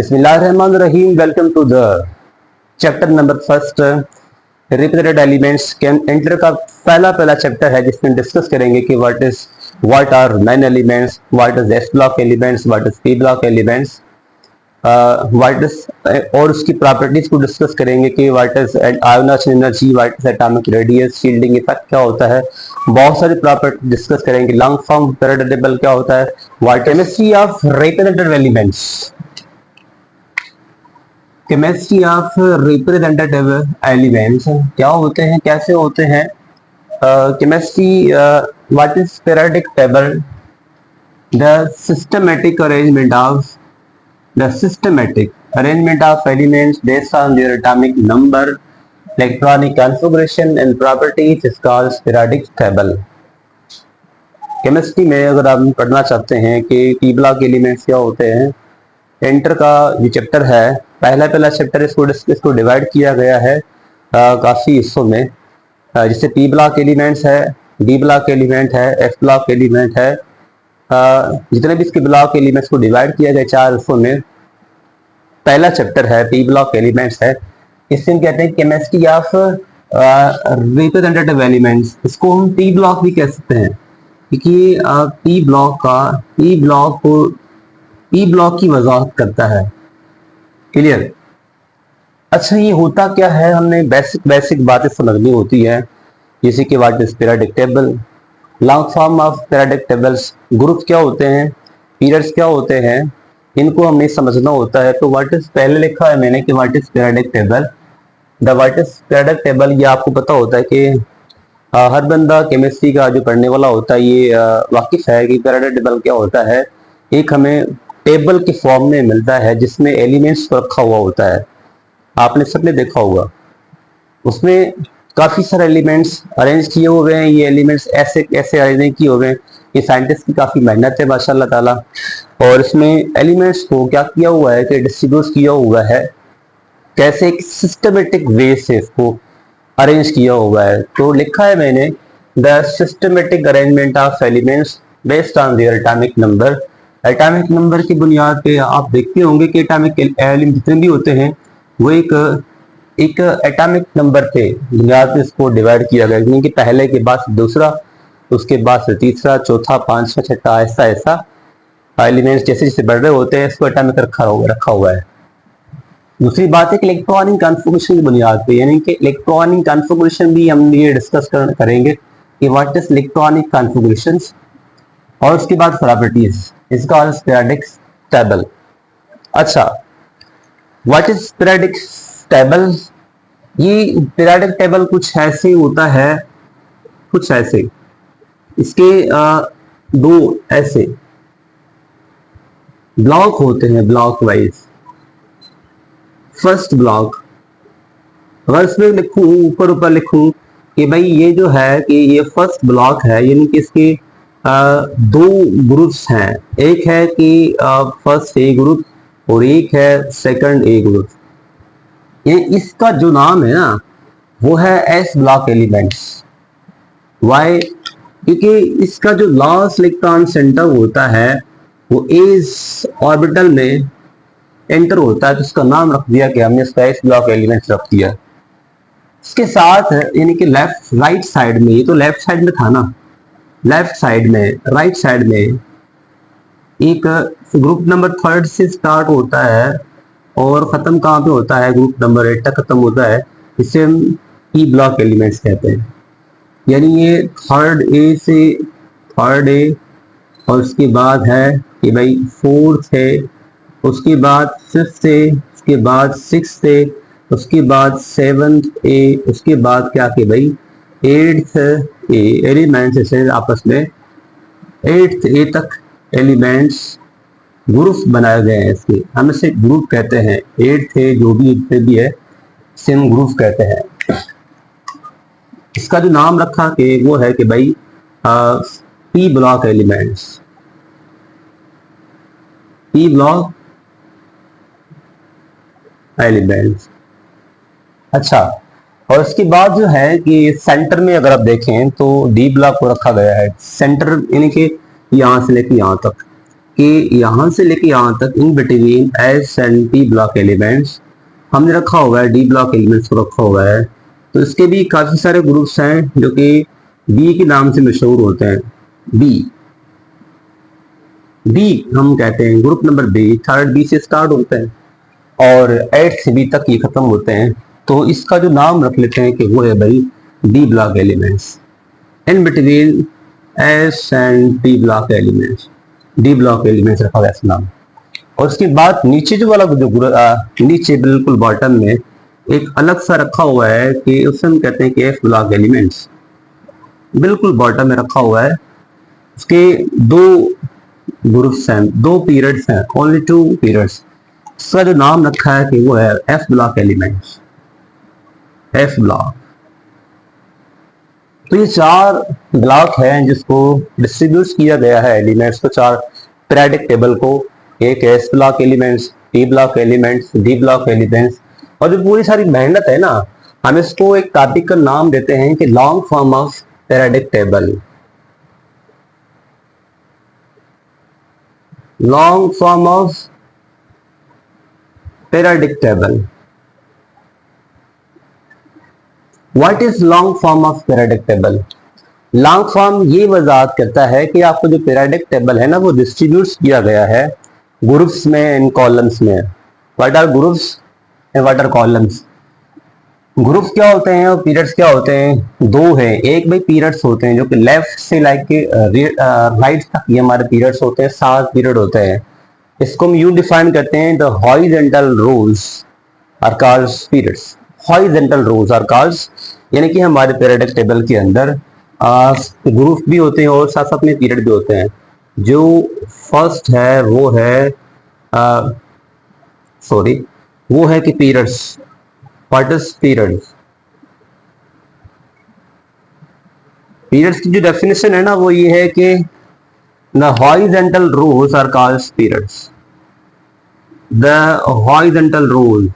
बिस्मिल्लाहिर्रहमानिर्रहीम। Welcome to the chapter number first repeated elements के एंटर का पहला चैप्टर है जिसमें डिस्कस करेंगे कि what are main elements, what is S block elements, what is P block elements, what is और उसकी प्रॉपर्टीज को डिस्कस करेंगे कि what is ionisation energy, what is atomic radius, shielding effect क्या होता है, बहुत सारी प्रॉपर्टी डिस्कस करेंगे। लॉन्ग फॉर्म पीरियड टेबल क्या होता है, what chemistry of repeated elements, chemistry of representative elements क्या होते हैं, कैसे होते हैं, chemistry, what is periodic table, the systematic arrangement of elements based on their atomic number, electronic configuration and properties is called periodic table. Chemistry में अगर आप पढ़ना चाहते हैं कि पी ब्लॉक एलिमेंट्स क्या होते हैं, एंटर का जो चैप्टर है पहला चैप्टर इसको डिवाइड किया गया है काफी हिस्सों में, जैसे पी ब्लॉक एलिमेंट्स है, डी ब्लॉक एलिमेंट है, एफ ब्लॉक एलिमेंट है, जितने भी इसके ब्लॉक एलिमेंट्स को डिवाइड किया गया 4 हिस्सों में। पहला चैप्टर है पी ब्लॉक एलिमेंट्स है, इसे हम कहते हैं केमिस्ट्री ऑफ रिप्रेजेंटेटिव एलिमेंट्स। इसको हम पी ब्लॉक भी कह सकते हैं क्योंकि पी ब्लॉक की वजाहत करता है। क्लियर? अच्छा, ये होता क्या है, हमने बेसिक बातें समझनी होती है, जैसे कि what is periodic table, long form of periodic tables, group क्या होते हैं, पीरियड्स क्या होते हैं, इनको हमें समझना होता है। तो व्हाट इज पहले लिखा है मैंने कि what is periodic table. The what is periodic table, ये आपको पता होता है कि हर बंदा केमिस्ट्री का जो पढ़ने वाला होता है ये वाकिफ है कि पीरियोडिक टेबल क्या होता है। एक हमें टेबल के फॉर्म में मिलता है जिसमें एलिमेंट्स को रखा हुआ होता है, आपने सबने देखा होगा। उसमें काफी सारे एलिमेंट्स अरेंज किए हुए हैं, ये एलिमेंट्स ऐसे कैसे अरेंज किए हुए हैं, ये साइंटिस्ट की काफी मेहनत है माशाल्लाह ताला। और इसमें एलिमेंट्स को क्या किया हुआ है कि डिस्ट्रीब्यूट किया हुआ है, कैसे एक सिस्टमेटिक वे से इसको अरेंज किया हुआ है। तो लिखा है मैंने the systematic arrangement of elements based on their atomic number. Atomic number की बुनियाद पे आप देखते होंगे कि एटॉमिक एलिमेंट जितने भी होते हैं वो एक एटॉमिक नंबर पे बुनियाद पे इसको डिवाइड किया गया, यानी कि पहले के बाद दूसरा, उसके बाद से तीसरा, चौथा, पांचवा, छठा, ऐसा एलिमेंट्स जैसे जैसे बढ़ रहे होते हैं इसको एटॉमिक रखा हुआ है। दूसरी बात है कि इलेक्ट्रॉनिक कॉन्फ़िगरेशन की बुनियाद पे, यानी कि इलेक्ट्रॉनिक कॉन्फ़िगरेशन भी हम ये डिस्कस करेंगे कि व्हाट इज इलेक्ट्रॉनिक कॉन्फ़िगरेशंस, और उसके बाद प्रॉपर्टीज, इसका पीरियोडिक टेबल। अच्छा, व्हाट इज पीरियोडिक टेबल, ये पीरियोडिक टेबल कुछ ऐसे होता है, कुछ ऐसे इसके दो ऐसे ब्लॉक होते हैं, ब्लॉक वाइज। फर्स्ट ब्लॉक, अगर इसमें लिखूं ऊपर लिखूं कि भाई ये जो है कि ये फर्स्ट ब्लॉक है, यानी कि इसके दो ग्रुप्स हैं, एक है कि फर्स्ट ए ग्रुप और एक है सेकंड ए ग्रुप। ये इसका जो नाम है ना वो है एस ब्लॉक एलिमेंट्स। वाई? क्योंकि इसका जो लास्ट इलेक्ट्रॉन सेंटर होता है वो एस ऑर्बिटल में एंटर होता है, तो उसका नाम रख दिया कि हमने इसका एस ब्लॉक एलिमेंट्स रख दिया। इसके साथ यानी कि लेफ्ट राइट साइड में, ये तो लेफ्ट साइड में था ना, लेफ्ट साइड में, राइट साइड में एक ग्रुप नंबर 3 से स्टार्ट होता है और खत्म कहाँ पे होता है, ग्रुप नंबर 8 तक खत्म होता है, इसे हम ई ब्लॉक एलिमेंट्स कहते हैं। यानी ये थर्ड ए और उसके बाद है कि भाई फोर्थ है, उसके बाद फिफ्थ है, उसके बाद सिक्स्थ है, उसके बाद सेवंथ ए, उसके बाद क्या कि भाई एट्थ ए। एलिमेंट्स से आपस में एट्थ ए तक एलिमेंट्स ग्रुप बनाए गए हैं, इसके हम इसे ग्रुप कहते हैं। एट्थ ए जो भी है सेम ग्रुप कहते हैं। इसका जो नाम रखा कि वो है कि भाई P block elements, P block elements. अच्छा, और उसके बाद जो है कि सेंटर में अगर आप देखें तो डी ब्लॉक को रखा गया है सेंटर, यानी कि यहां से लेकर यहां तक कि यहां से लेके यहां तक in between S and P block elements हमने रखा हुआ है, डी ब्लॉक एलिमेंट्स को रखा हुआ है। तो इसके भी काफी सारे ग्रुप्स हैं जो कि बी के नाम से मशहूर होते हैं। बी बी हम कहते हैं group number B, third B से स्टार्ट होते हैं और एट से बी तक ये खत्म होते हैं। तो इसका जो नाम रख लेते हैं कि वो है भाई D block elements. In between S and D block elements, D block elements रखा गया नाम। और उसके बाद नीचे जो वाला जो नीचे बिल्कुल बॉटम में एक अलग सा रखा हुआ है कि उसे हम कहते हैं कि एफ ब्लॉक एलिमेंट्स, बिल्कुल बॉटम में रखा हुआ है। उसके दो ग्रुप्स हैं, दो पीरियड्स हैं, ओनली 2 पीरियड्स। इसका जो नाम रखा है कि वो है F block elements, F block. तो ये 4 ब्लॉक हैं जिसको डिस्ट्रीब्यूट किया गया है एलिमेंट्स को, 4 पीरियोडिक टेबल को। एक S block elements, T block elements, D block elements. और जो पूरी सारी मेहनत है ना, हम इसको एक टॉपिक का नाम देते हैं कि long form of periodic table, long form of periodic table. What is long form of periodic table? Long form ये वजाहत करता है कि आपको जो पीरियोडिक टेबल है ना वो डिस्ट्रीब्यूट किया गया है ग्रुप्स में, इन कॉलम्स में। What are groups and what are columns? Groups क्या होते हैं और पीरियड्स क्या होते हैं? 2 हैं। एक भाई पीरियड्स होते हैं जो कि लेफ्ट से लाइक के राइट तक ये हमारे पीरियड्स होते हैं, 7 पीरियड होते हैं। इसको हम यूं डिफाइन करते हैं, the horizontal rows are called periods. Horizontal rows are called, यानी कि हमारे पीरियोडिक टेबल के अंदर ग्रुप भी होते हैं और साथ साथ में पीरियड भी होते हैं। जो फर्स्ट है वो है वो है कि periods. What is periods? Periods की जो डेफिनेशन है ना वो ये है कि the horizontal rows are called periods. The horizontal rows,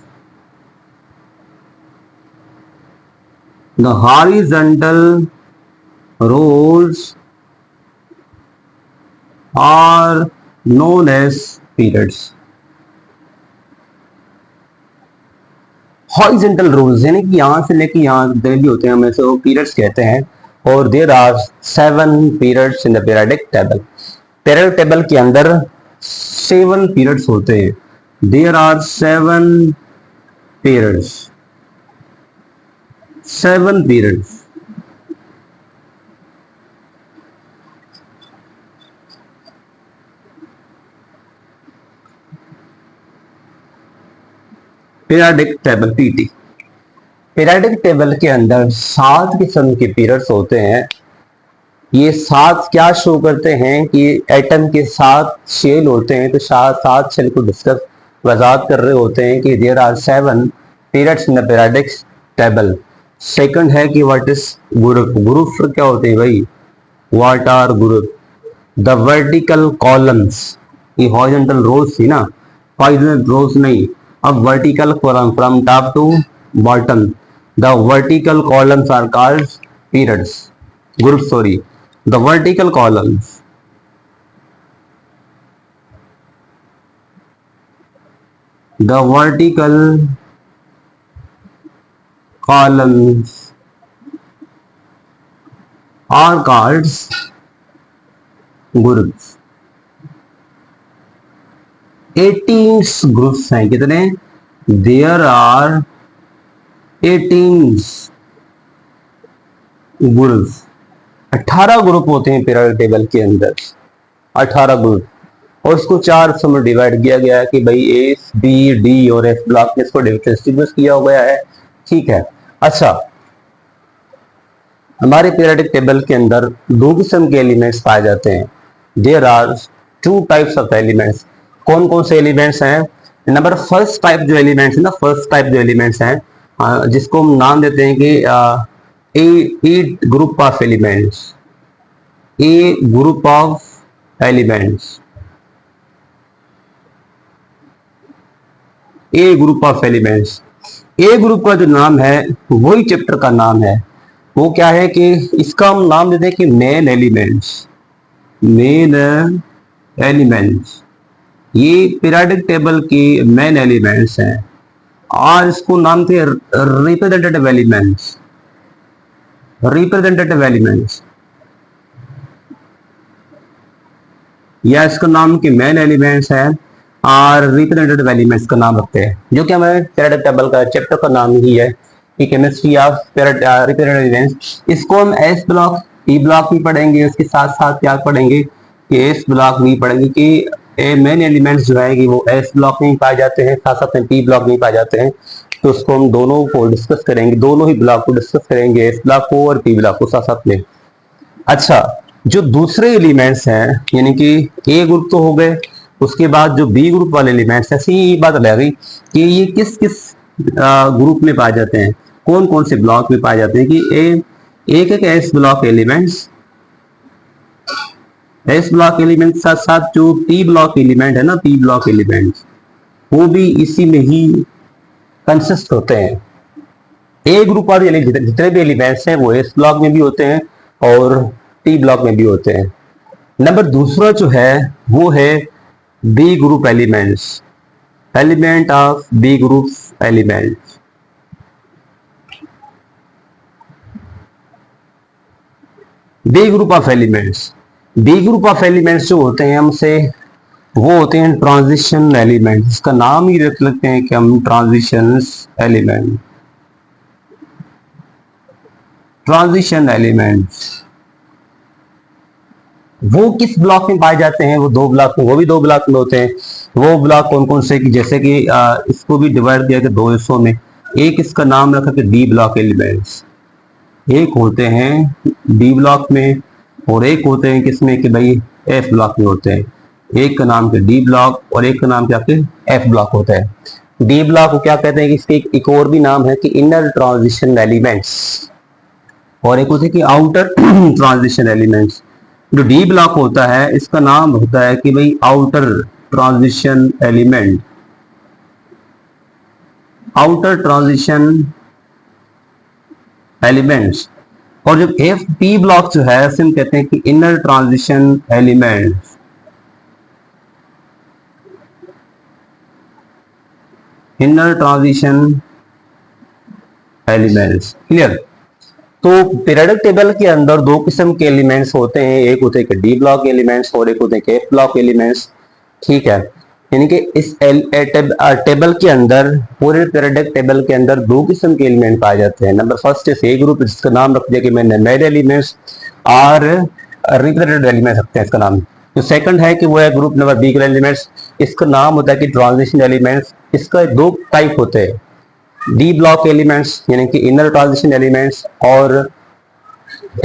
the horizontal rows are known as periods. Horizontal rows यानी कि यहां से लेके यहां जितने भी होते हैं हमें वो पीरियड्स कहते हैं। और there are 7 periods in the periodic table. Periodic table के अंदर 7 पीरियड्स होते हैं। There are 7 periods, 7 periods। Periodic table PT. Periodic table के अंदर 7 किस्म के पीरियड्स होते हैं। ये 7 क्या शो करते हैं कि एटम के 7 शेल होते हैं। तो 7 शेल को डिस्कस वजाहत कर रहे होते हैं कि there are 7 periods in the periodic table. Second है कि व्हाट इज ग्रुप? ग्रुप क्या होते हैं भाई? What are group? The vertical columns. ये हॉरिजॉन्टल रोज थी ना, हॉरिजॉन्टल रोज नहीं, अब vertical column from top to bottom. The vertical columns are called periods, group sorry. The vertical columns, the vertical columns are called groups। 18 groups हैं। कितने? There are 18 groups. 18 group होते हैं periodic table के अंदर, 18 group. और इसको 4 हिस्सों में डिवाइड किया गया है कि भाई ए, बी, डी और एफ ब्लॉक में इसको डिस्ट्रीब्यूट किया गया है। ठीक है। अच्छा, हमारे पीरियोडिक टेबल के अंदर 2 किस्म के एलिमेंट्स पाए जाते हैं। There are 2 types of elements. कौन कौन से एलिमेंट्स हैं? नंबर फर्स्ट टाइप जो एलिमेंट्स है ना, फर्स्ट टाइप जो एलिमेंट्स हैं जिसको हम नाम देते हैं कि a group of elements, a group of elements, a group of elements. A group का जो नाम है वही चैप्टर का नाम है। वो क्या है कि इसका हम नाम देते हैं कि मेन एलिमेंट्स, मेन एलिमेंट्स, ये पीरियोडिक टेबल के मेन एलिमेंट्स हैं और इसको नाम थे रिप्रेजेंटेटिव एलिमेंट्स। रिप्रेजेंटेटिव एलिमेंट्स या इसका नाम के मेन एलिमेंट्स हैं और रिप्रेजेंटेटिव एलिमेंट्स का नाम रखते हैं, जो कि हमारे पीरियोडिक टेबल का चैप्टर का नाम ही है कि केमिस्ट्री ऑफ रिप्रेजेंटेटिव एलिमेंट्स। इसको हम एस ब्लॉक ई ब्लॉक भी पढ़ेंगे, उसके साथ साथ क्या पढ़ेंगे कि एस ब्लॉक भी पढ़ेंगे कि मेन एलिमेंट्स जो है कि वो एस ब्लॉक में पाए जाते हैं, साथ साथ में पी ब्लॉक में पाए जाते हैं। तो उसको हम दोनों को डिस्कस करेंगे, दोनों ही ब्लॉक को डिस्कस करेंगे, एस ब्लॉक को और पी ब्लॉक को साथ साथ में। अच्छा, जो दूसरे एलिमेंट्स हैं यानी कि ए ग्रुप तो हो गए, उसके बाद जो बी ग्रुप वाले एलिमेंट्स ऐसी ये बात रह गई कि ये किस किस ग्रुप में पाए जाते हैं, कौन कौन से ब्लॉक में पाए जाते हैं कि एक एक S block elements, S block element साथ साथ जो पी ब्लॉक एलिमेंट है ना, पी ब्लॉक एलिमेंट्स वो भी इसी में ही कंसिस्ट होते हैं। ए ग्रुप वाले जितने भी एलिमेंट्स हैं वो एस ब्लॉक में भी होते हैं और टी ब्लॉक में भी होते हैं। नंबर दूसरा जो है वो है B group elements, element of B group elements. B group of elements, B group of elements जो होते हैं हमसे वो होते हैं ट्रांजिशन एलिमेंट्स। इसका नाम ही रख लेते हैं कि हम ट्रांजिशंस एलिमेंट, ट्रांजिशन एलिमेंट्स। वो किस ब्लॉक में पाए जाते हैं? वो दो ब्लॉक में, वो भी दो ब्लॉक में होते हैं। वो ब्लॉक कौन कौन से कि जैसे कि इसको भी डिवाइड किया गया दो हिस्सों में। एक इसका नाम रखा कि डी ब्लॉक एलिमेंट्स, एक होते हैं डी ब्लॉक में और एक होते हैं किसमें कि भाई एफ ब्लॉक में होते हैं। एक का नाम के डी ब्लॉक और एक का नाम क्या एफ ब्लॉक होता है। डी ब्लॉक को क्या कहते हैं कि इसके एक और भी नाम है कि इनर ट्रांजिशन एलिमेंट्स और एक होते हैं कि आउटर ट्रांजिशन एलिमेंट्स। जो डी ब्लॉक होता है इसका नाम होता है कि भाई outer transition element, outer transition elements. और जब एफ पी ब्लॉक जो है उसे हम कहते हैं कि inner transition elements, inner transition elements. Clear? तो पीरियोडिक टेबल के अंदर दो किस्म के एलिमेंट्स होते हैं, एक होते हैं डी ब्लॉक एलिमेंट्स और एक होते हैं एफ ब्लॉक एलिमेंट्स। ठीक है, यानी कि इस टेबल के अंदर, पूरे पीरियोडिक टेबल के अंदर दो किस्म के एलिमेंट पाए जाते हैं। नंबर फर्स्ट है ए ग्रुप, जिसका नाम रख दिया कि मैंने मेड एलिमेंट्स और रिप्रेजेंटेटिव एलिमेंट्स रखते हैं इसका नाम। जो सेकंड है कि वो है ग्रुप नंबर बी के एलिमेंट्स, इसका नाम होता है कि ट्रांजिशन एलिमेंट्स। इसका दो टाइप होते हैं, डी ब्लॉक एलिमेंट्स यानी कि इनर ट्रांजिशन एलिमेंट्स और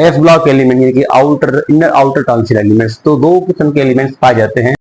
एफ ब्लॉक एलिमेंट यानी कि outer, inner outer transition elements. तो दो किस्म के एलिमेंट्स पाए जाते हैं।